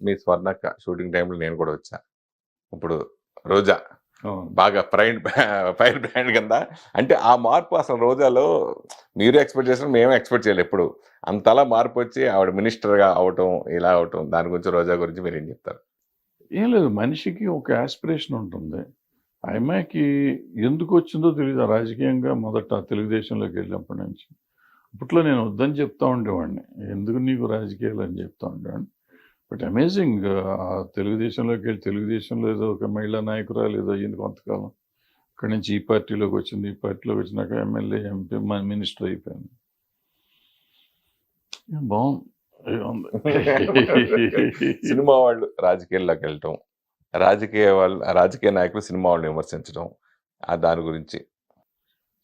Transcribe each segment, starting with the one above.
మీ స్వర్ణక్క shooting టైంలో నేను కూడా వచ్చా. ఇప్పుడు రోజా అవును. బాగా ఫైర్ బ్రాండ్ కింద. అంటే ఆ మార్పు అసలు రోజాలో మీరు ఎక్స్పెక్ట్ చేసిన మేము ఎక్స్పెక్ట్ చేయలేదు ఎప్పుడు. అంతలా మార్పు వచ్చి ఆవిడ మినిస్టర్గా అవటం, ఇలా అవటం, దాని గురించి రోజా గురించి మీరు ఏం చెప్తారు? ఏం లేదు, మనిషికి ఒక యాస్పిరేషన్ ఉంటుంది. ఆ అమ్మాయికి ఎందుకు వచ్చిందో తెలియదు రాజకీయంగా. మొదట తెలుగుదేశంలోకి వెళ్ళినప్పటి నుంచి అప్పట్లో నేను వద్దని చెప్తా ఉండేవాడిని, ఎందుకు నీకు రాజకీయాలు అని చెప్తా ఉండేవాడిని. బట్ అమేజింగ్, తెలుగుదేశంలోకి వెళ్ళి తెలుగుదేశంలో ఏదో ఒక మహిళా నాయకురాలు ఏదో అయ్యింది కొంతకాలం. అక్కడి నుంచి ఈ పార్టీలోకి వచ్చింది, ఈ పార్టీలోకి వచ్చినాక ఎమ్మెల్యే, ఎంపీ, మినిస్టర్ అయిపోయింది. బాగుంది. సినిమా వాళ్ళు రాజకీయాల్లోకి వెళ్ళటం, రాజకీయ నాయకులు సినిమా వాళ్ళని విమర్శించడం, దాని గురించి.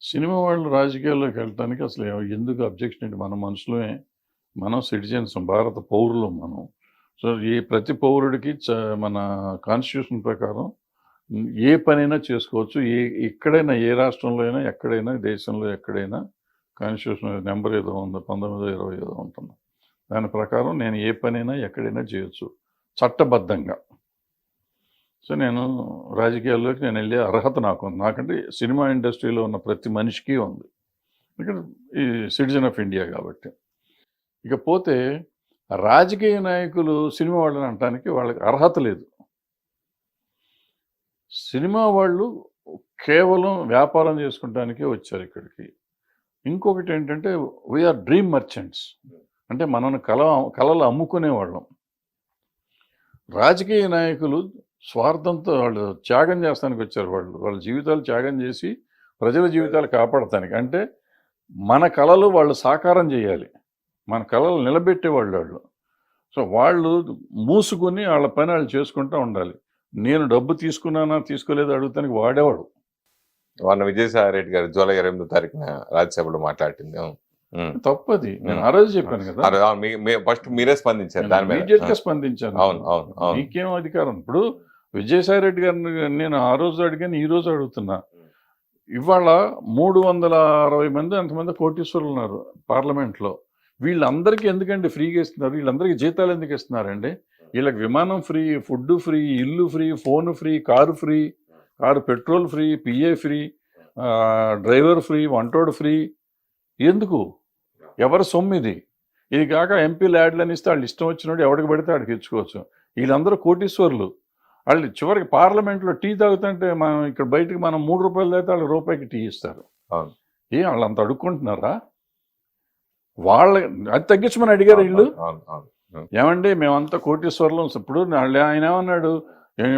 సినిమా వాళ్ళు రాజకీయాల్లోకి వెళ్ళటానికి అసలు ఎందుకు అబ్జెక్షన్ ఏంటి? మన మనుషులమే, మనం సిటిజన్స్, భారత పౌరులు మనం. సో ప్రతి పౌరుడికి మన కాన్స్టిట్యూషన్ ప్రకారం ఏ పనైనా చేసుకోవచ్చు. ఎక్కడైనా, ఏ రాష్ట్రంలో అయినా, ఎక్కడైనా, దేశంలో ఎక్కడైనా కాన్స్టిట్యూషన్ నెంబర్ ఏదో ఉంది, 1920 ఏదో ఉంటుంది. దాని ప్రకారం నేను ఏ పనైనా ఎక్కడైనా చేయొచ్చు చట్టబద్ధంగా. సో నేను రాజకీయాల్లోకి నేను వెళ్ళే అర్హత నాకు ఉంది. నాకంటే సినిమా ఇండస్ట్రీలో ఉన్న ప్రతి మనిషికి ఉంది, ఇక్కడ ఈ సిటిజన్ ఆఫ్ ఇండియా కాబట్టి. ఇకపోతే రాజకీయ నాయకులు సినిమా వాళ్ళని అనటానికి వాళ్ళకి అర్హత లేదు. సినిమా వాళ్ళు కేవలం వ్యాపారం చేసుకుంటానికే వచ్చారు ఇక్కడికి. ఇంకొకటి ఏంటంటే వీఆర్ డ్రీమ్ మర్చెంట్స్, అంటే మనల్ని కళలు అమ్ముకునేవాళ్ళం. రాజకీయ నాయకులు స్వార్థంతో వాళ్ళు త్యాగం చేస్తానికి వచ్చారు. వాళ్ళ జీవితాలు త్యాగం చేసి ప్రజల జీవితాలు కాపాడటానికి. అంటే మన కళలు వాళ్ళు సాకారం చేయాలి, మన కళలు నిలబెట్టేవాళ్ళు. సో వాళ్ళు మూసుకుని వాళ్ళ పని వాళ్ళు చేసుకుంటూ ఉండాలి. నేను డబ్బు తీసుకున్నానా తీసుకోలేదా అడుగుతానికి వాడేవాడు. వాళ్ళ విజయసాయి రెడ్డి గారు జూలై 28వ తారీఖున రాజ్యసభలో మాట్లాడింది తప్పది. నేను ఆ రోజు చెప్పాను కదా, ఫస్ట్ మీరే స్పందించారు దాని మీద. ఇమీడియట్ గా స్పందించాను. అవును. మీకేం అధికారం? ఇప్పుడు విజయసాయి రెడ్డి గారిని నేను ఆ రోజు అడిగాను, ఈ రోజు అడుగుతున్నా. ఇవాళ 360 మంది అంతమంది కోటీశ్వరులు ఉన్నారు పార్లమెంట్లో. వీళ్ళందరికీ ఎందుకండి ఫ్రీగా ఇస్తున్నారు? వీళ్ళందరికీ జీతాలు ఎందుకు ఇస్తున్నారండి? వీళ్ళకి విమానం ఫ్రీ, ఫుడ్ ఫ్రీ, ఇల్లు free, phone free, car free, car petrol free, PA free, driver free, వంటోడు ఫ్రీ. ఎందుకు? ఎవరి సొమ్ము ఇది? ఇది కాక ఎంపీ ల్యాడ్లని ఇస్తే వాళ్ళు ఇష్టం వచ్చినట్టు ఎవరికి పడితే వాడికి ఇచ్చుకోవచ్చు. వీళ్ళందరూ కోటీశ్వరులు. వాళ్ళు చివరికి పార్లమెంట్లో టీ తాగుతుంటే మనం ఇక్కడ బయటకు మనం 3 రూపాయలు తాగితే వాళ్ళు రూపాయికి టీ ఇస్తారు. వాళ్ళు అంత అడుక్కుంటున్నారా? అది తగ్గించమని అడిగారు వీళ్ళు. ఏమండి మేమంతా కోటీశ్వరులు. ఇప్పుడు ఆయన ఏమన్నాడు,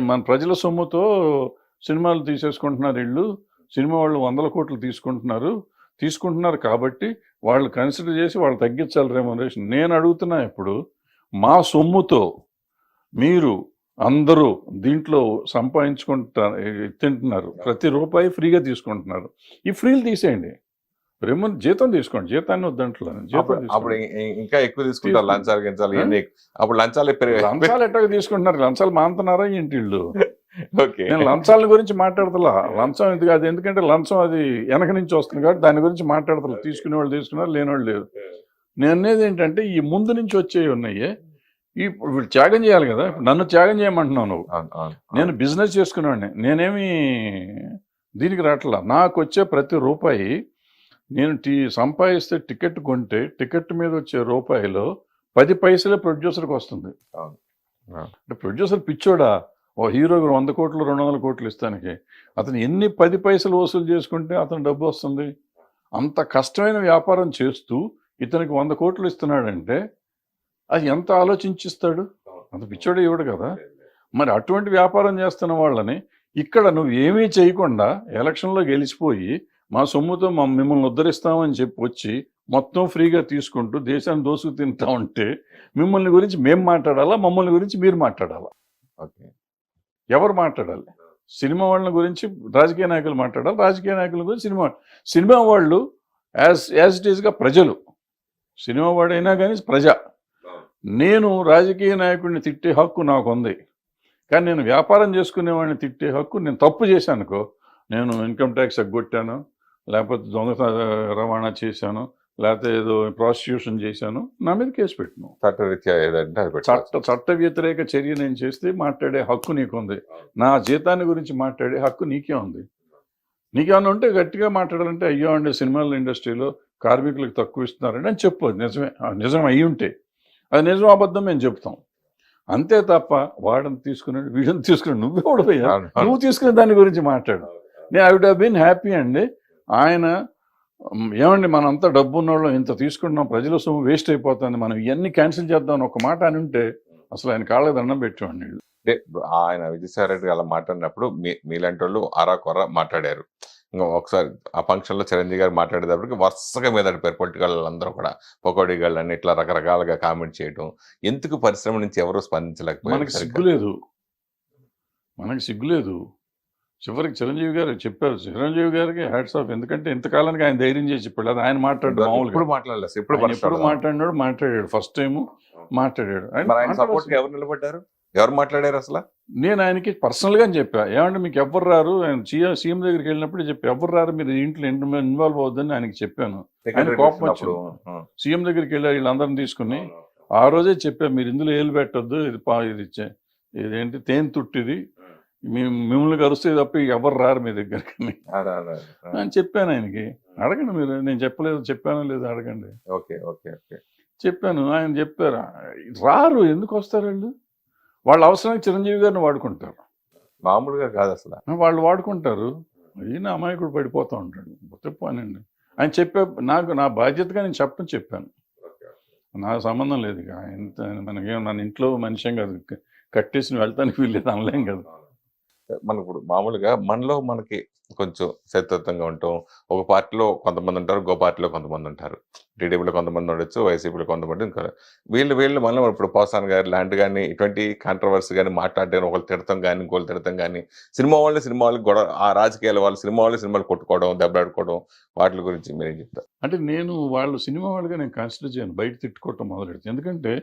మన ప్రజల సొమ్ముతో సినిమాలు తీసేసుకుంటున్నారు వీళ్ళు, సినిమా వాళ్ళు 100 కోట్లు తీసుకుంటున్నారు కాబట్టి వాళ్ళు కన్సిడర్ చేసి వాళ్ళు తగ్గించాలి రెమ్యునరేషన్. నేను అడుగుతున్నా, ఇప్పుడు మా సొమ్ముతో మీరు అందరూ దీంట్లో తింటున్నారు, ప్రతి రూపాయి ఫ్రీగా తీసుకుంటున్నారు. ఈ ఫ్రీలు తీసేయండి, జీతం తీసుకోండి, జీతాన్ని వద్దంట్లో. అప్పుడు ఇంకా ఎక్కువ తీసుకుంటారు, లంచాలు అప్పుడు లంచాలు ఎట్టగా తీసుకుంటున్నారు? లంచాలు మానుతున్నారా ఏంటి వీళ్ళు? నేను లంచాల గురించి మాట్లాడతలా. లంచం ఇది కాదు, ఎందుకంటే లంచం అది వెనక నుంచి వస్తుంది కాబట్టి దాని గురించి మాట్లాడతలా. తీసుకునే వాళ్ళు తీసుకున్నారు, లేనివాళ్ళు లేరు. నేను అనేది ఏంటంటే ఈ ముందు నుంచి వచ్చేవి ఉన్నాయి, ఇప్పుడు త్యాగం చేయాలి కదా. నన్ను త్యాగం చేయమంటున్నావు నువ్వు. నేను బిజినెస్ చేసుకునేవాడిని, నేనేమి దీనికి రావట్లా. నాకు వచ్చే ప్రతి రూపాయి నేను సంపాదిస్తే టికెట్ కొంటే టికెట్ మీద వచ్చే రూపాయిలో 10 పైసలే ప్రొడ్యూసర్కి వస్తుంది. అంటే ప్రొడ్యూసర్ పిచ్చోడా? ఓ హీరోకి 100 కోట్లు 200 కోట్లు ఇస్తానికి అతను ఎన్ని 10 పైసలు వసూలు చేసుకుంటే అతను డబ్బు వస్తుంది? అంత కష్టమైన వ్యాపారం చేస్తూ ఇతనికి 100 కోట్లు ఇస్తున్నాడంటే అది ఎంత ఆలోచించిస్తాడు? అంత పిచ్చోడే ఇవ్వడు కదా. మరి అటువంటి వ్యాపారం చేస్తున్న వాళ్ళని ఇక్కడ నువ్వు ఏమీ చేయకుండా ఎలక్షన్లో గెలిచిపోయి మా సొమ్ముతో మిమ్మల్ని ఉద్ధరిస్తామని చెప్పి వచ్చి మొత్తం ఫ్రీగా తీసుకుంటూ దేశాన్ని దోసుకు తింటా ఉంటే మిమ్మల్ని గురించి మేము మాట్లాడాలా, మమ్మల్ని గురించి మీరు మాట్లాడాలా? ఎవరు మాట్లాడాలి? సినిమా వాళ్ళ గురించి రాజకీయ నాయకులు మాట్లాడాలి, రాజకీయ నాయకుల గురించి సినిమా వాళ్ళు యాజ్ ఇట్ ఈస్గా ప్రజలు. సినిమా వాడైనా కానీ ప్రజ. నేను రాజకీయ నాయకుడిని తిట్టే హక్కు నాకు ఉంది, కానీ నేను వ్యాపారం చేసుకునేవాడిని తిట్టే హక్కు, నేను తప్పు చేశానుకో, నేను ఇన్కమ్ ట్యాక్స్ ఎగ్గొట్టాను, లేకపోతే దొంగ రవాణా చేశాను, లేకపోతే ఏదో ప్రాసిక్యూషన్ చేశాను, నా మీద కేసు పెట్టినావు. చట్టరీత్యా ఏదంటే అది పెట్టుకోవచ్చు. చట్ట వ్యతిరేక చర్య నేను చేస్తే మాట్లాడే హక్కు నీకుంది. నా జీతాన్ని గురించి మాట్లాడే హక్కు నీకే ఉంది. నీకేమన్నా ఉంటే గట్టిగా మాట్లాడాలంటే, అయ్యో అండి సినిమాల ఇండస్ట్రీలో కార్మికులకు తక్కువ ఇస్తున్నారండి అని చెప్పు. అది నిజమే, నిజం అయ్యి ఉంటే అది నిజం అబద్ధం మేము చెప్తాం. అంతే తప్ప వాడని తీసుకున్నాడు వీడిని తీసుకున్నాడు నువ్వే ఓడిపోయా, నువ్వు తీసుకునే దాని గురించి మాట్లాడు. నేను I would have been happy అండి. ఆయన ఏమండి మనంతా డబ్బు ఉన్నవాళ్ళం ఇంత తీసుకుంటున్నాం, ప్రజల సొమ్ము వేస్ట్ అయిపోతుంది, మనం ఇవన్నీ క్యాన్సిల్ చేద్దాం అని ఒక మాట అని ఉంటే అసలు ఆయన కాళ్ళకి దండం పెట్టేవాడిని. అంటే ఆయన విజయసాయి రెడ్డి అలా మాట్లాడినప్పుడు మీలాంటి వాళ్ళు అరా కొర మాట్లాడారు. ఇంకా ఒకసారి ఆ ఫంక్షన్ లో చిరంజీవి గారు మాట్లాడేటప్పటికి వరుసగా మీద పడిపోయారు పొలిటికల్ అందరూ కూడా, పొకోడి గాళ్ళు అని ఇట్లా రకరకాలుగా కామెంట్ చేయడం. ఎందుకు పరిశ్రమ నుంచి ఎవరు స్పందించలేకపోయారు? మనకి సిగ్గులేదు, మనకి సిగ్గులేదు. చివరికి చిరంజీవి గారు చెప్పారు, చిరంజీవి గారికి హ్యాట్స్ ఆఫ్. ఎందుకంటే ఇంతకాలానికి ఆయన ధైర్యం చేసి చెప్పాడు. అది ఆయన మాట్లాడు మామూలుగా ఇప్పుడు మాట్లాడలేదు, ఎప్పుడు మాట్లాడాడు ఫస్ట్ టైం మాట్లాడాడు. ఆయన సపోర్ట్ ఎవరు నిలబడ్డారు, ఎవరు మాట్లాడారు అసలు? నేను ఆయనకి పర్సనల్ గా చెప్పా, ఏమంటే మీకు ఎవరు రారు, ఆయన సీఎం దగ్గరికి వెళ్ళినప్పుడు చెప్పి ఎవరు రారు మీరు ఇంట్లో ఇన్వాల్వ్ అవుద్దని ఆయనకి చెప్పాను. ఆయన కోపం వచ్చింది. సీఎం దగ్గరికి వెళ్ళారు వీళ్ళందరిని తీసుకుని, ఆ రోజే చెప్పా మీరు ఇందులో ఏలు పెట్టొద్దు, ఇది ఇదేంటి తేనె తుట్టిది, మిమ్మల్ని కరుస్తే తప్ప ఎవరు రారు మీ దగ్గరికి అని చెప్పాను ఆయనకి. అడగండి మీరు, నేను చెప్పలేదు చెప్పానో లేదు అడగండి. ఓకే ఓకే ఓకే చెప్పాను. ఆయన చెప్పారు రారు, ఎందుకు వస్తారు వాళ్ళు, వాళ్ళ అవసరానికి చిరంజీవి గారిని వాడుకుంటారు, మామూలుగా కాదు అసలు వాళ్ళు వాడుకుంటారు. ఈయన అమాయకుడు పడిపోతూ ఉంటాడు. చెప్పానండి ఆయన చెప్పా, నా బాధ్యతగా నేను చెప్పాను. నాకు సంబంధం లేదు ఇక ఎంత మనకేం, నన్ను ఇంట్లో మనిషిం కాదు, కట్టేసి వెళ్తానికి వీల్లేదు అనలేం కదా. మనకు ఇప్పుడు మామూలుగా మనలో మనకి కొంచెం శత్రుత్వంగా ఉంటాం. ఒక పార్టీలో కొంతమంది ఉంటారు, ఇంకో పార్టీలో కొంతమంది ఉంటారు. టీడీపీలో కొంతమంది ఉండొచ్చు, వైసీపీలో కొంతమంది ఇంకా వీళ్ళు మళ్ళీ ఇప్పుడు పోసాన్ గారు లాంటి కానీ ఇటువంటి కాంట్రవర్సీ కానీ మాట్లాడడం, ఒకళ్ళు తిడతాం కానీ ఇంకోళ్ళు తిడతాం కానీ, సినిమా వాళ్ళకి గొడవ, ఆ రాజకీయాల వాళ్ళు సినిమాలు కొట్టుకోవడం, దెబ్బలాడుకోవడం, వాటి గురించి మీరేం చెప్తారు? అంటే నేను వాళ్ళు సినిమా వాళ్ళుగా నేను కన్సిడర్ చేయను, బయట తిట్టుకోవటం మొదలెడుతుంది. ఎందుకంటే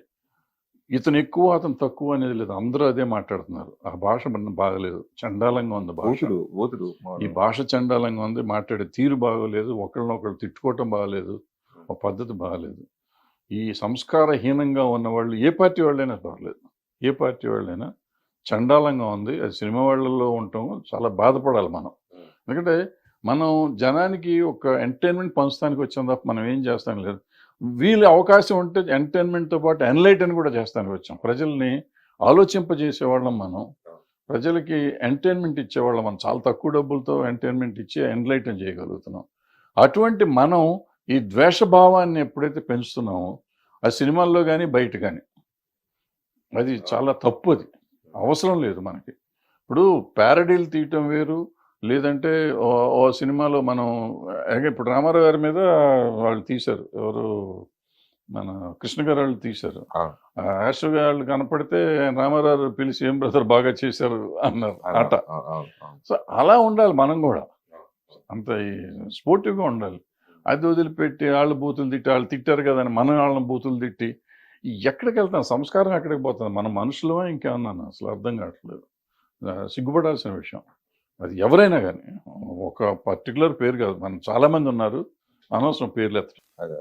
ఇతను ఎక్కువ అతను తక్కువ అనేది లేదు, అందరూ అదే మాట్లాడుతున్నారు. ఆ భాష మన బాగలేదు, చండాలంగా ఉంది భాష. ఈ భాష చండాలంగా ఉంది, మాట్లాడే తీరు బాగోలేదు, ఒకళ్ళనొకళ్ళు తిట్టుకోవటం బాగలేదు, ఒక పద్ధతి బాగలేదు. ఈ సంస్కారహీనంగా ఉన్న వాళ్ళు ఏ పార్టీ వాళ్ళైనా పర్లేదు, ఏ పార్టీ వాళ్ళైనా చండాలంగా ఉంది. అది సినిమా వాళ్ళల్లో ఉండటం చాలా బాధపడాలి మనం. ఎందుకంటే మనం జనానికి ఒక ఎంటర్టైన్మెంట్ పంచడానికి వచ్చాం తప్ప మనం ఏం చేస్తాం లేదు. వీళ్ళు అవకాశం ఉంటే ఎంటర్టైన్మెంట్తో పాటు ఎన్లైటన్ కూడా చేస్తానికి వచ్చాం. ప్రజల్ని ఆలోచింపజేసేవాళ్ళం మనం, ప్రజలకి ఎంటర్టైన్మెంట్ ఇచ్చేవాళ్ళం మనం. చాలా తక్కువ డబ్బులతో ఎంటర్టైన్మెంట్ ఇచ్చి ఎన్లైటన్ చేయగలుగుతున్నాం. అటువంటి మనం ఈ ద్వేషభావాన్ని ఎప్పుడైతే పెంచుతున్నామో, ఆ సినిమాల్లో కానీ బయట కానీ, అది చాలా తప్పు. అది అవసరం లేదు మనకి. ఇప్పుడు ప్యారడీలు తీయటం వేరు, లేదంటే ఓ సినిమాలో మనం ఇప్పుడు రామారావు గారి మీద వాళ్ళు తీశారు, ఎవరు మన కృష్ణ గారు వాళ్ళు తీశారు. యాస్టర్ వాళ్ళు కనపడితే రామారావు పిలిచి ఏం బ్రదర్ బాగా చేశారు అన్నారు ఆట. సో అలా ఉండాలి మనం కూడా, అంత స్పోర్టివ్గా ఉండాలి. అది వదిలిపెట్టి వాళ్ళు బూతులు తిట్టి, వాళ్ళు తిట్టారు కదా అని మనం వాళ్ళని బూతులు తిట్టి ఎక్కడికి వెళ్తాం? సంస్కారం ఎక్కడికి పోతుంది? మన మనుషులమా ఇంకేమన్నా? అసలు అర్థం కావట్లేదు. సిగ్గుపడాల్సిన విషయం అది. ఎవరైనా కానీ, ఒక పర్టికులర్ పేరు కాదు, మనం చాలామంది ఉన్నారు, అనవసరం పేర్లు ఎత్తడం.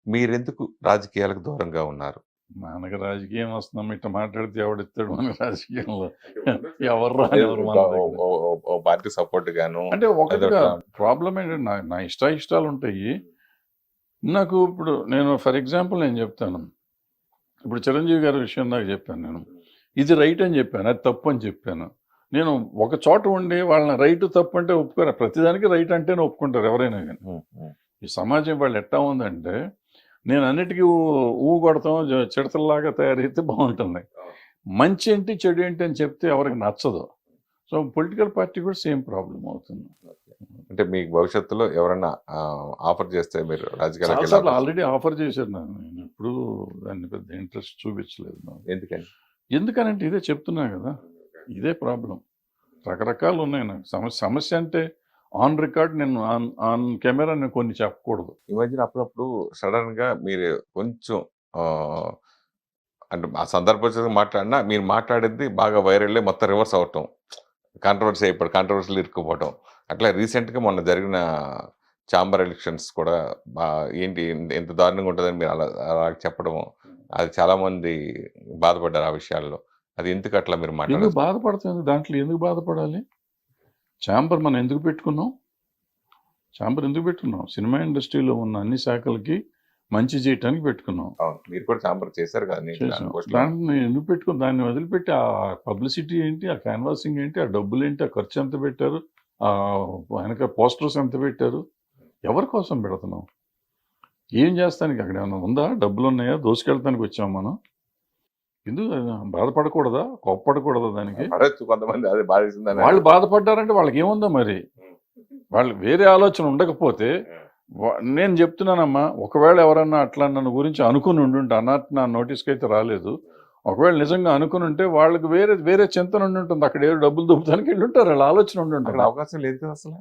మీరెందుకు రాజకీయాలకు దూరంగా ఉన్నారు? మనకు రాజకీయం వస్తున్నాం, ఇట్లా మాట్లాడితే ఎవడిస్తాడు మన రాజకీయంలో? ఎవరు పార్టీ సపోర్ట్ గాను అంటే ఒకటిగా ప్రాబ్లం ఏంటంటే నా ఇష్టాలు ఉంటాయి నాకు. ఇప్పుడు నేను ఫర్ ఎగ్జాంపుల్ నేను చెప్తాను, ఇప్పుడు చిరంజీవి గారి విషయం నాకు చెప్పాను, నేను ఇది రైట్ అని చెప్పాను, అది తప్పు అని చెప్పాను. నేను ఒక చోట ఉండి వాళ్ళని రైట్ తప్పు అంటే ఒప్పుకోరు, ప్రతిదానికి రైట్ అంటేనే ఒప్పుకుంటారు ఎవరైనా కానీ. ఈ సమాజం వాళ్ళు ఎట్టా ఉందంటే, నేను అన్నిటికీ కొడతాం, చిడతల్లాగా తయారైతే బాగుంటుంది. మంచి ఏంటి చెడు ఏంటి అని చెప్తే ఎవరికి నచ్చదు. సో పొలిటికల్ పార్టీ కూడా సేమ్ ప్రాబ్లం అవుతుంది. అంటే మీకు భవిష్యత్తులో ఎవరైనా ఆఫర్ చేస్తే మీరు రాజకీయాలు? ఆల్రెడీ ఆఫర్ చేశారు, నేను ఎప్పుడు దాన్ని పెద్ద ఇంట్రెస్ట్ చూపించలేదు. ఎందుకనంటే ఇదే చెప్తున్నా కదా, ఇదే ప్రాబ్లం. రకరకాలు ఉన్నాయి నాకు. సమస్య అంటే ఆన్ రికార్డ్, నేను ఆన్ కెమెరా నేను కొన్ని చెప్పకూడదు. ఈ మధ్యన అప్పుడప్పుడు సడన్ గా మీరు కొంచెం అంటే ఆ సందర్భం మాట్లాడినా మీరు మాట్లాడేది బాగా వైరల్ మొత్తం రివర్స్ అవటం, కాంట్రవర్సీ అయిపోవడం, కాంట్రవర్సీలు ఇరుక్కుపోవడం, అట్లా రీసెంట్గా మొన్న జరిగిన ఛాంబర్ ఎలక్షన్స్ కూడా ఏంటి ఎంత దారుణంగా ఉంటుందని మీరు అలా చెప్పడము, అది చాలా మంది బాధపడ్డారు ఆ విషయాల్లో. అది ఎందుకు అట్లా మీరు ఎందుకు మాట్లాడారు? బాధపడుతుంది దాంట్లో? ఎందుకు బాధపడాలి? ఛాంబర్ మనం ఎందుకు పెట్టుకున్నాం? ఛాంబర్ ఎందుకు పెట్టుకున్నాం? సినిమా ఇండస్ట్రీలో ఉన్న అన్ని శాఖలకి మంచి చేయటానికి పెట్టుకున్నాం. అవును, మీరు కూడా ఛాంబర్ చేశారు కదా. చేసాం. దాన్ని ఎందుకు పెట్టుకుని దాన్ని వదిలిపెట్టి ఆ పబ్లిసిటీ ఏంటి, ఆ క్యాన్వాసింగ్ ఏంటి, ఆ డబ్బులు ఏంటి, ఆ ఖర్చు ఎంత పెట్టారు, ఆ వెనక పోస్టర్స్ ఎంత పెట్టారు, ఎవరి కోసం పెడుతున్నాం? ఏం చేస్తానికి అక్కడ ఏమైనా ఉందా? డబ్బులు ఉన్నాయా? దోసుకెళ్తానికి వచ్చాం మనం? ఎందుకు బాధపడకూడదా? కోప్పడకూడదా దానికి? పడచ్చు కొంతమంది, అది బాధిస్తుందని. వాళ్ళు బాధపడ్డారంటే వాళ్ళకి ఏముందో మరి. వాళ్ళు వేరే ఆలోచన ఉండకపోతే నేను చెప్తున్నానమ్మా, ఒకవేళ ఎవరన్నా అట్లా నన్ను గురించి అనుకుని ఉండుంటే, అన్నట్టు నా నోటీస్కి అయితే రాలేదు, ఒకవేళ నిజంగా అనుకుని ఉంటే వాళ్ళకి వేరే చింతన ఉండి ఉంటుంది. అక్కడ ఏదో డబ్బులు దొబ్బుతానికి వెళ్ళి ఉంటారు, వాళ్ళ ఆలోచన ఉండి ఉంటుంది. అవకాశం లేదు కదా అసలు.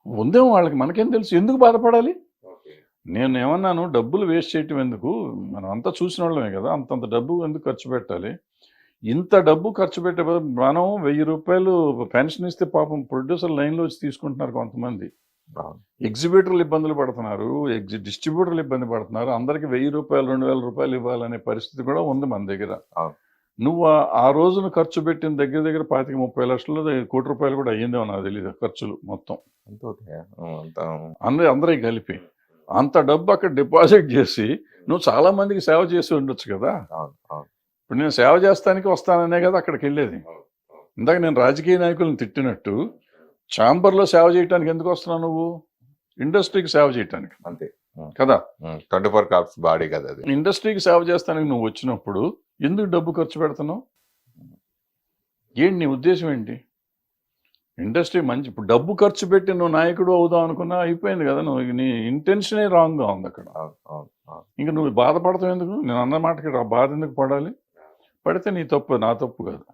ఉందేమో వాళ్ళకి, మనకేం తెలుసు? ఎందుకు బాధపడాలి? నేను ఏమన్నాను, డబ్బులు వేస్ట్ చేయటం ఎందుకు? మనం అంతా చూసిన వాళ్ళమే కదా, అంతంత డబ్బు ఎందుకు ఖర్చు పెట్టాలి? ఇంత డబ్బు ఖర్చు పెట్టే బదులు మనం 1000 రూపాయలు పెన్షన్ ఇస్తే పాపం ప్రొడ్యూసర్ లైన్లో వచ్చి తీసుకుంటున్నారు కొంతమంది. ఎగ్జిబిటర్లు ఇబ్బందులు పడుతున్నారు, డిస్ట్రిబ్యూటర్లు ఇబ్బంది పడుతున్నారు. అందరికి 1000 రూపాయలు 2000 రూపాయలు ఇవ్వాలనే పరిస్థితి కూడా ఉంది మన దగ్గర. నువ్వు ఆ రోజున ఖర్చు పెట్టిన దగ్గర 25-30 లక్షలు, 1 కోటి రూపాయలు కూడా అయ్యిందేమో నాకు తెలియదు ఖర్చులు మొత్తం అందరికి కలిపి. అంత డబ్బు అక్కడ డిపాజిట్ చేసి నువ్వు చాలా మందికి సేవ చేసి ఉండొచ్చు కదా. ఇప్పుడు నేను సేవ చేస్తానికి వస్తాననే కదా అక్కడికి వెళ్ళేది. ఇందాక నేను రాజకీయ నాయకులను తిట్టినట్టు ఛాంబర్లో సేవ చేయడానికి ఎందుకు వస్తున్నావు నువ్వు? ఇండస్ట్రీకి సేవ చేయటానికి, అంతే కదా. 24 కార్ప్స్ బాడీ కదా అది. ఇండస్ట్రీకి సేవ చేస్తానికి నువ్వు వచ్చినప్పుడు ఎందుకు డబ్బు ఖర్చు పెడుతున్నావు? ఏంటి నీ ఉద్దేశం ఏంటి? ఇండస్ట్రీ మంచి, ఇప్పుడు డబ్బు ఖర్చు పెట్టి నువ్వు నాయకుడు అవుదాం అనుకున్నా అయిపోయింది కదా. నువ్వు నీ ఇంటెన్షనే రాంగ్గా ఉంది అక్కడ. ఇంకా నువ్వు బాధపడతావు ఎందుకు? నేను అన్న మాటకి బాధ ఎందుకు పడాలి? పడితే నీ తప్పు, నా తప్పు కాదు.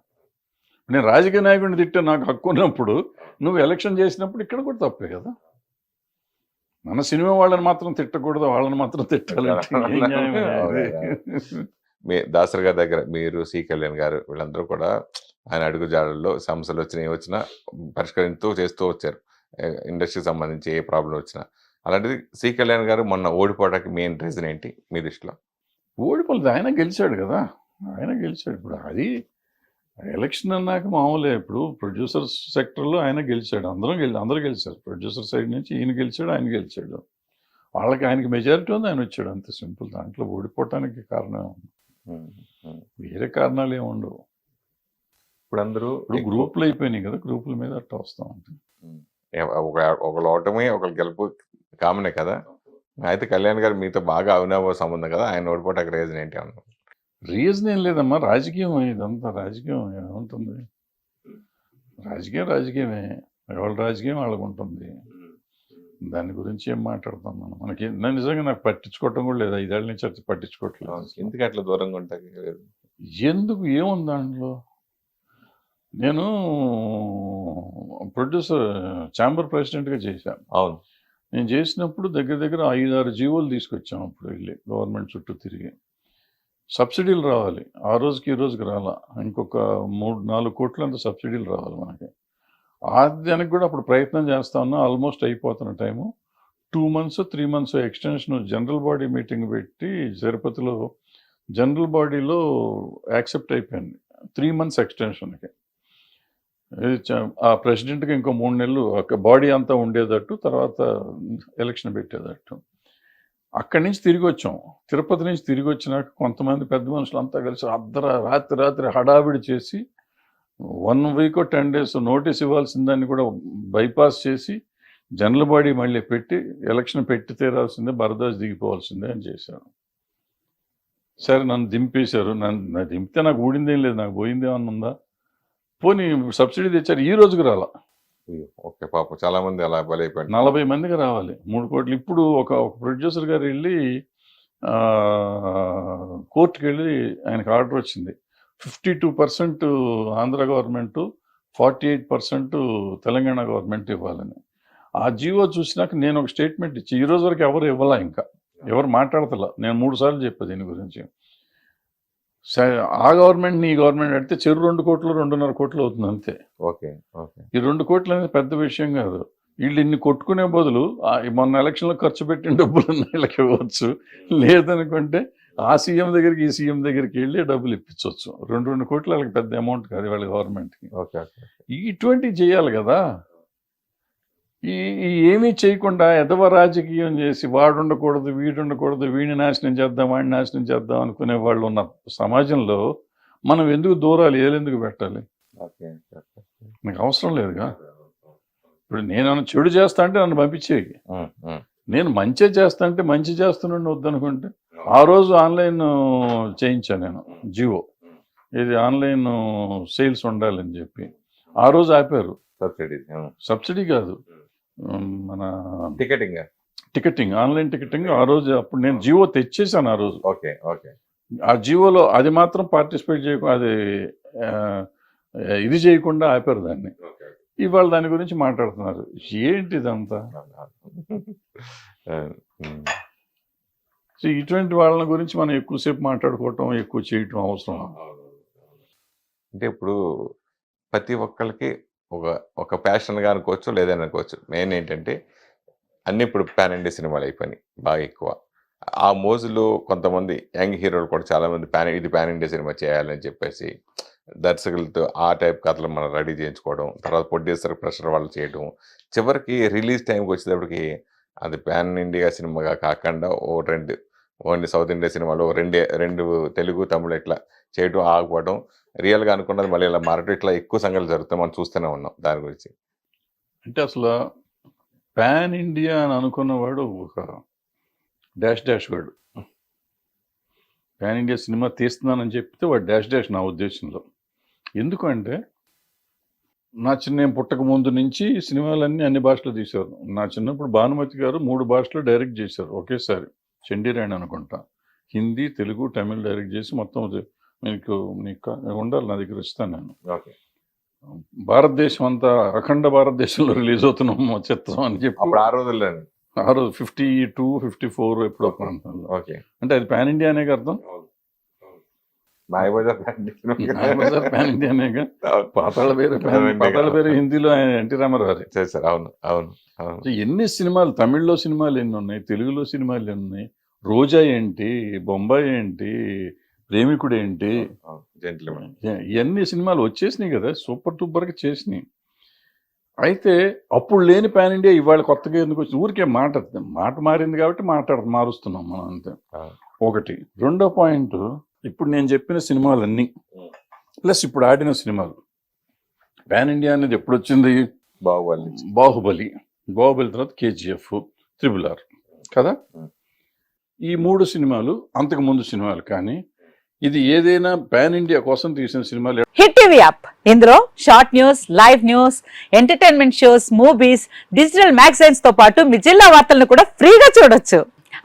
నేను రాజకీయ నాయకుడిని తిట్టే నాకు హక్కు ఉన్నప్పుడు నువ్వు ఎలక్షన్ చేసినప్పుడు ఇక్కడ కూడా తప్పే కదా. మన సినిమా వాళ్ళని మాత్రం తిట్టకూడదు, వాళ్ళని మాత్రం తిట్టాలి. దాసరి గారి దగ్గర మీరు, సి కళ్యాణ్ గారు, వీళ్ళందరూ కూడా ఆయన అడుగుజాడల్లో సమస్యలు వచ్చినా ఏమొచ్చినా పరిష్కరిస్తూ చేస్తూ వచ్చారు. ఇండస్ట్రీకి సంబంధించి ఏ ప్రాబ్లం వచ్చినా. అలాంటిది సి కళ్యాణ్ గారు మొన్న ఓడిపోవడానికి మెయిన్ రీజన్ ఏంటి మీ దృష్టిలో? ఓడిపోలేదు, ఆయన గెలిచాడు కదా. ఆయన గెలిచాడు. ఇప్పుడు అది ఎలక్షన్ అన్నాక మామూలే. ఇప్పుడు ప్రొడ్యూసర్స్ సెక్టర్లో ఆయన గెలిచాడు, అందరూ గెలిచారు. ప్రొడ్యూసర్ సైడ్ నుంచి ఈయన గెలిచాడు, ఆయన గెలిచాడు. వాళ్ళకి ఆయనకి మెజారిటీ ఉంది, ఆయన వచ్చాడు, అంత సింపుల్. దాంట్లో ఓడిపోవటానికి కారణం వేరే కారణాలు ఏమి ఉండవు. ఇప్పుడు అందరూ గ్రూపులు అయిపోయినాయి కదా, గ్రూపుల మీద అట్లా వస్తాం అంటే. ఒకళ్ళు ఓటమి ఒకళ్ళు గెలుపు కామనే కదా. అయితే కళ్యాణ్ గారు మీతో బాగా అవినాభావ సంబంధం కదా, ఆయన ఓడిపోవటానికి రీజన్ ఏంటి అన్నారు? రీజన్ ఏం లేదమ్మా, రాజకీయం. ఇదంతా రాజకీయం ఏముంటుంది? రాజకీయమే, ఎవరి రాజకీయం వాళ్ళకు ఉంటుంది. దాని గురించి ఏం మాట్లాడతాం మనం? మనకి నిజంగా నాకు పట్టించుకోవటం కూడా లేదు, 5 ఏళ్ళ నుంచి అది పట్టించుకోవట్లేదు. ఎందుకు అట్లా దూరంగా ఉంటాయి? ఎందుకు, ఏముంది దాంట్లో? నేను ప్రొడ్యూసర్ ఛాంబర్ ప్రెసిడెంట్గా చేశాను. అవును, నేను చేసినప్పుడు దగ్గర 5-6 జీవోలు తీసుకొచ్చాం. అప్పుడు వెళ్ళి గవర్నమెంట్ చుట్టూ తిరిగి సబ్సిడీలు రావాలి. ఆ రోజుకి ఈ రోజుకి రాలా, ఇంకొక 3-4 కోట్ల అంత సబ్సిడీలు రావాలి మనకి. దానికి కూడా అప్పుడు ప్రయత్నం చేస్తా ఉన్నా. ఆల్మోస్ట్ అయిపోతున్న time. 2 months 3 months extension general body meeting పెట్టి తిరుపతిలో జనరల్ బాడీలో యాక్సెప్ట్ అయిపోయింది 3 months ఎక్స్టెన్షన్కి. ఆ ప్రెసిడెంట్కి ఇంకో 3 నెలలు బాడీ అంతా ఉండేటట్టు, తర్వాత ఎలక్షన్ పెట్టేటట్టు. అక్కడి నుంచి తిరిగి వచ్చాం. తిరుపతి నుంచి తిరిగి వచ్చినాక కొంతమంది పెద్ద మనుషులు అంతా కలిసి రాత్రి హడావిడి చేసి 1 week or 10 days నోటీస్ ఇవ్వాల్సిందాన్ని కూడా బైపాస్ చేసి జనరల్ బాడీ మళ్ళీ పెట్టి ఎలక్షన్ పెట్టి తీరాల్సిందే, బరదాస్ దిగిపోవాల్సిందే అని చేశారు. సరే, నన్ను దింపేశారు. నన్ను దింపితే నాకు ఊడిందేం లేదు, నాకు పోయిందేమన్నా ఉందా? పోనీ సబ్సిడీ తెచ్చారు, ఈ రోజుకి రాలా. ఓకే, పాపం చాలా మంది అలా బలైపోయారు. 40 మందికి రావాలి 3 కోట్లు. ఇప్పుడు ఒక ప్రొడ్యూసర్ గారు వెళ్ళి కోర్టుకి వెళ్ళి ఆయనకు ఆర్డర్ వచ్చింది, 52% ఆంధ్ర గవర్నమెంట్, 48% తెలంగాణ గవర్నమెంట్ ఇవ్వాలని. ఆ జీవో చూసినాక నేను ఒక స్టేట్మెంట్ ఇచ్చి, ఈ రోజు వరకు ఎవరు ఇవ్వాలా, ఇంకా ఎవరు మాట్లాడతలా. నేను 3 సార్లు చెప్పాను దీని గురించి. ఆ గవర్నమెంట్ ఈ గవర్నమెంట్ అంటే చెరు 2 కోట్లు 2.5 కోట్లు అవుతుంది అంతే. ఓకే, ఈ 2 కోట్లు అనేది పెద్ద విషయం కాదు. వీళ్ళు ఇన్ని కొట్టుకునే బదులు మొన్న ఎలక్షన్లో ఖర్చు పెట్టిన డబ్బులు వీళ్ళకి ఇవ్వచ్చు, లేదనుకుంటే ఆ సీఎం దగ్గరికి ఈ సీఎం దగ్గరికి వెళ్ళి డబ్బులు ఇప్పించవచ్చు. 2 కోట్లు వాళ్ళకి పెద్ద అమౌంట్ కాదు వాళ్ళ గవర్నమెంట్కి. ఇటువంటివి చేయాలి కదా. ఈ ఏమీ చేయకుండా ఎదవ రాజకీయం చేసి వాడు ఉండకూడదు వీడు ఉండకూడదు, వీడిని నాశనం చేద్దాం వాడిని నాశనం చేద్దాం అనుకునే వాళ్ళు ఉన్న సమాజంలో మనం ఎందుకు దూరాలు ఏలెందుకు పెట్టాలి? నాకు అవసరం లేదుగా. ఇప్పుడు నేను చెడు చేస్తా అంటే నన్ను పంపించేవి, నేను మంచి చేస్తా అంటే మంచి చేస్తున్నాను వద్దనుకుంటే. ఆ రోజు ఆన్లైన్ చేయించాను నేను జియో, ఇది ఆన్లైన్ సేల్స్ ఉండాలని చెప్పి. ఆ రోజు ఆపారు. సబ్సిడీ కాదు, మన టికెటింగ్ ఆన్లైన్ టికెటింగ్. ఆ రోజు అప్పుడు నేను జియో తెచ్చేసాను ఆ రోజు. ఆ జియోలో అది మాత్రం పార్టిసిపేట్ చేయకుండా, అది ఇది చేయకుండా ఆపారు దాన్ని. ఇవాళ దాని గురించి మాట్లాడుతున్నారు. ఏంటి ఇదంతా? సో ఇటువంటి వాళ్ళ గురించి మనం ఎక్కువసేపు మాట్లాడుకోవటం, ఎక్కువ చేయటం అవసరం. అంటే ఇప్పుడు ప్రతి ఒక్కరికి ఒక ప్యాషన్గా అనుకోవచ్చు, లేదని అనుకోవచ్చు. మెయిన్ ఏంటంటే అన్నీ ఇప్పుడు పాన్ ఇండియా సినిమాలు అయిపోయినాయి బాగా ఎక్కువ. ఆ మోజులో కొంతమంది యంగ్ హీరోలు కూడా చాలామంది ఇది పాన్ ఇండియా సినిమా చేయాలని చెప్పేసి దర్శకులతో ఆ టైప్ కథలు మనం రెడీ చేయించుకోవడం, తర్వాత ప్రొడ్యూసర్ ప్రెషర్ వాళ్ళు చేయడం, చివరికి రిలీజ్ టైంకి వచ్చేటప్పటికి అది పాన్ ఇండియా సినిమాగా కాకుండా ఓన్లీ సౌత్ ఇండియా సినిమాలో రెండు తెలుగు తమిళ ఇట్లా చేయడం ఆగిపోవడం, రియల్గా అనుకున్నది మళ్ళీ ఇలా మారటం, ఇట్లా ఎక్కువ సంఘటనలు జరుగుతాయి. మనం చూస్తూనే ఉన్నాం దాని గురించి. అంటే అసలు పాన్ ఇండియా అని అనుకున్నవాడు ఒక డాష్ వాడు. పాన్ ఇండియా సినిమా తీస్తున్నానని చెప్తే వాడు డాష్ నా ఉద్దేశంలో. ఎందుకంటే నేను పుట్టక ముందు నుంచి సినిమాలన్నీ అన్ని భాషలో తీశారు. నా చిన్నప్పుడు భానుమతి గారు 3 భాషలో డైరెక్ట్ చేశారు ఒకేసారి. చండీరాణి అనుకుంటా, హిందీ, తెలుగు, తమిళ్ డైరెక్ట్ చేసి మొత్తం నీకు ఉండాలి, నా దగ్గర ఇస్తాను నేను. భారతదేశం అంతా, అఖండ భారతదేశంలో రిలీజ్ అవుతున్నాం చిత్రం అని చెప్పి ఆ రోజు 52, 54 ఎప్పుడో ప్రాంతంలో. అంటే అది పాన్ ఇండియా అనే అర్థం. Pan India అనేగా. పాతాళ పేరు హిందీలో ఎన్టీ రామారావు చేశారు. అవును. ఎన్ని సినిమాలు, తమిళ్లో సినిమాలు ఎన్ని ఉన్నాయి, తెలుగులో సినిమాలు ఎన్ని ఉన్నాయి, రోజా ఏంటి, బొంబాయి ఏంటి, ప్రేమికుడు ఏంటి, ఇవన్నీ సినిమాలు వచ్చేసినాయి కదా, సూపర్ డూపర్గా చేసినాయి. అయితే అప్పుడు లేని పాన్ ఇండియా ఇవాళ కొత్తగా ఎందుకు వచ్చింది? ఊరికే మాట మారింది కాబట్టి మారుస్తున్నాం మనం అంతే. ఒకటి. రెండో పాయింట్, ఇప్పుడు నేను చెప్పిన సినిమాలన్నీ ప్లస్ ఇప్పుడు ఆడిన సినిమాలు, పాన్ ఇండియా అనేది ఎప్పుడు వచ్చింది? బాహుబలి తర్వాత KGF, RRR కదా. ఈ 3 సినిమాలు అంతకు ముందు సినిమాలు. కానీ ఇది ఏదైనా పాన్ ఇండియా కోసం తీసిన సినిమాలు. హిట్ టీవీ యాప్, ఇందులో short news, live news, entertainment shows, movies, digital magazines తో పాటు మీ జిల్లా వార్తలను కూడా ఫ్రీగా చూడొచ్చు.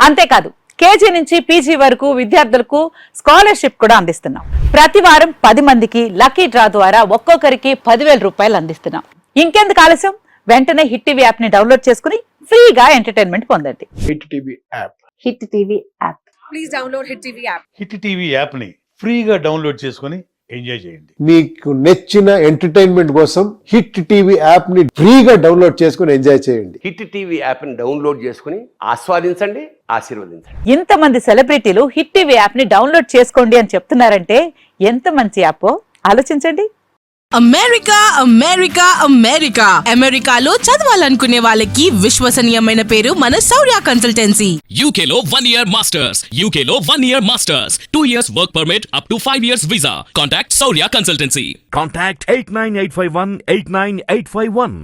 అంతేకాదు KG నుంచి PG వరకు విద్యార్థులకు స్కాలర్షిప్ కూడా అందిస్తున్నాం. ప్రతి వారం 10 మందికి లక్కీ డ్రా ద్వారా ఒక్కొక్కరికి 10,000 రూపాయలు అందిస్తున్నాం. ఇంకెందుకు ఆలస్యం? వెంటనే హిట్ టీవీ యాప్ ని డౌన్లోడ్ చేసుకుని ఫ్రీగా ఎంటర్టైన్మెంట్ పొందండి. Hit TV app. Hit TV app. Please download hit TV app. Hit TV app ని ఫ్రీగా డౌన్లోడ్ చేసుకొని ఎంజాయ్ చేయండి. మీకు నచ్చిన ఎంటర్టైన్మెంట్ కోసం హిట్ టీవీ యాప్ ని ఫ్రీగా డౌన్లోడ్ చేసుకొని ఎంజాయ్ చేయండి. హిట్ టీవీ యాప్ ని డౌన్లోడ్ చేసుకుని ఆస్వాదించండి, ఆశీర్వదించండి. ఇంతమంది సెలబ్రిటీలు హిట్ టీవీ యాప్ ని డౌన్లోడ్ చేసుకోండి అని చెప్తున్నారంటే ఎంత మంచి యాప్ ఆలోచించండి. అమెరికాలో చదవాలనుకునే వాళ్ళకి విశ్వసనీయమైన పేరు మన శౌర్య కన్సల్టెన్సీ. UK లో 1 year masters, UK లో 1 year masters, 2 years work permit up to 5 years visa. Contact Saurya Consultancy. Contact 89851 89851.